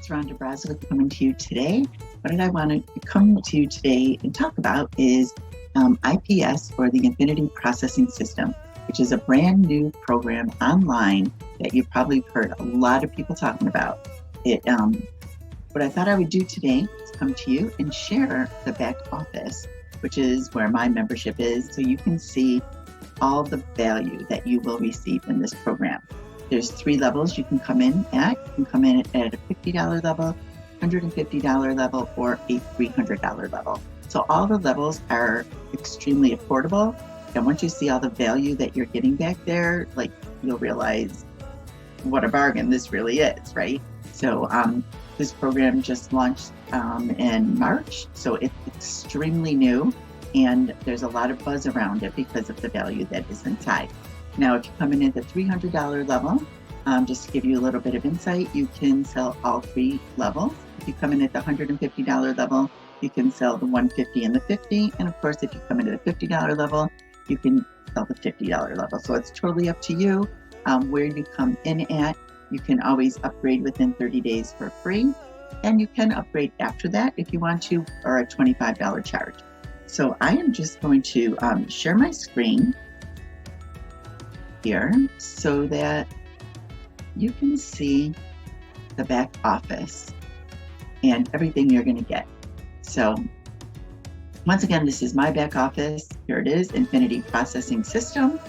it's Rhonda Brzozowiec coming to you today. What I want to come to you today and talk about is IPS, or the Infinity Processing System, which is a brand new program online that you've probably heard a lot of people talking about. What I thought I would do today is come to you and share the back office, which is where my membership is, so you can see all the value that you will receive in this program. There's 3 levels you can come in at. You can come in at a $50 level, $150 level, or a $300 level. So all the levels are extremely affordable. And once you see all the value that you're getting back there, you'll realize what a bargain this really is, right? So this program just launched in March, so it's extremely new, and there's a lot of buzz around it because of the value that is inside. Now, if you come in at the $300 level, just to give you a little bit of insight, you can sell all 3 levels. If you come in at the $150 level, you can sell the $150 and the $50. And of course, if you come into the $50 level, you can sell the $50 level. So it's totally up to you where you come in at. You can always upgrade within 30 days for free. And you can upgrade after that if you want to, or a $25 charge. So I am just going to share my screen here so that you can see the back office and everything you're going to get. So once again, this is my back office. Here it is, Infinity Processing System.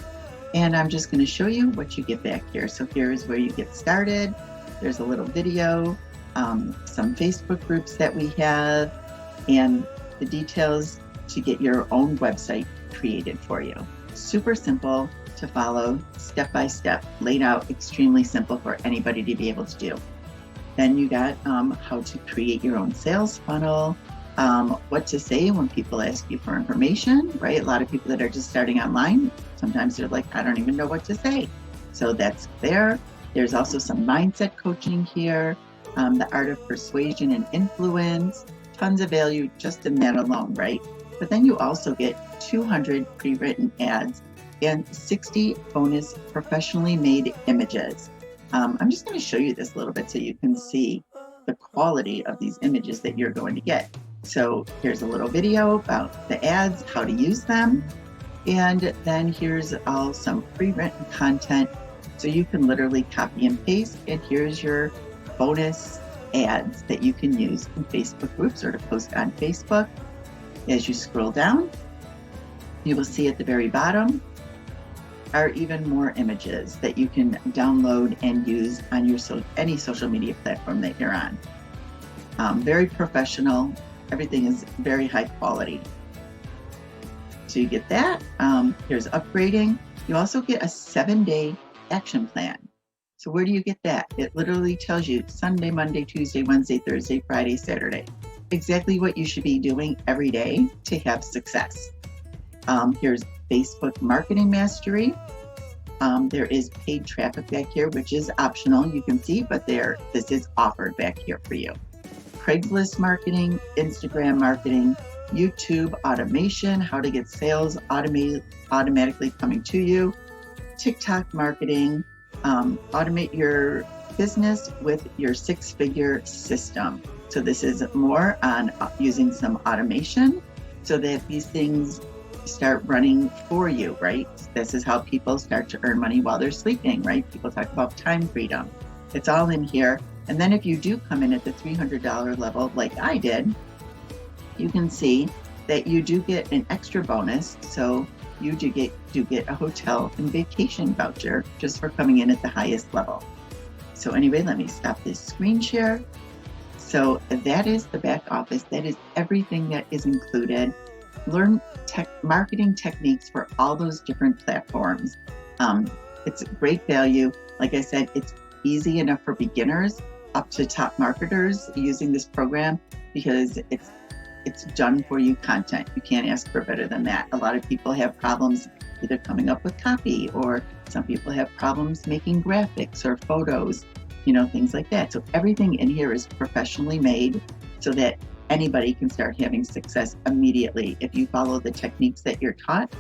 And I'm just going to show you what you get back here. So here's where you get started. There's a little video, some Facebook groups that we have, and the details to get your own website created for you. Super simple to follow, step by step, laid out, extremely simple for anybody to be able to do. Then you got how to create your own sales funnel, what to say when people ask you for information, right? A lot of people that are just starting online, sometimes they're like, I don't even know what to say. So that's there. There's also some mindset coaching here, the art of persuasion and influence, tons of value just in that alone, right? But then you also get 200 pre-written ads and 60 bonus professionally made images. I'm just going to show you this a little bit so you can see the quality of these images that you're going to get. So here's a little video about the ads, how to use them. And then here's all some pre-written content. So you can literally copy and paste. And here's your bonus ads that you can use in Facebook groups or to post on Facebook. As you scroll down, you will see at the very bottom are even more images that you can download and use on your any social media platform that you're on. Very professional. Everything is very high quality. So you get that. Here's upgrading. You also get a 7-day action plan. So where do you get that? It literally tells you Sunday, Monday, Tuesday, Wednesday, Thursday, Friday, Saturday. Exactly what you should be doing every day to have success. Here's Facebook Marketing Mastery. There is paid traffic back here, which is optional, you can see, but this is offered back here for you. Craigslist marketing, Instagram marketing, YouTube automation, how to get sales automatically coming to you, TikTok marketing, automate your business with your 6-figure system. So this is more on using some automation so that these things start running for you, right? This is how people start to earn money while they're sleeping, right? People talk about time freedom. It's all in here. And then if you do come in at the $300 level, like I did, you can see that you do get an extra bonus. So you do get a hotel and vacation voucher just for coming in at the highest level. So anyway, let me stop this screen share. So that is the back office. That is everything that is included. Learn marketing techniques for all those different platforms. It's great value. Like I said, it's easy enough for beginners up to top marketers using this program because it's done for you content. You can't ask for better than that. A lot of people have problems either coming up with copy, or some people have problems making graphics or photos, things like that. So everything in here is professionally made so that anybody can start having success immediately. If you follow the techniques that you're taught,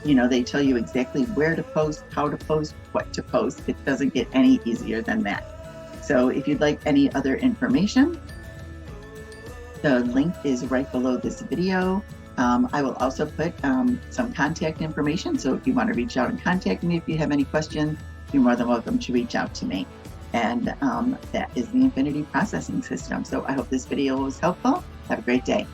they tell you exactly where to post, how to post, what to post. It doesn't get any easier than that. So if you'd like any other information, the link is right below this video. I will also put some contact information. So if you want to reach out and contact me, if you have any questions, you're more than welcome to reach out to me. And that is the Infinity Processing System. So I hope this video was helpful. Have a great day.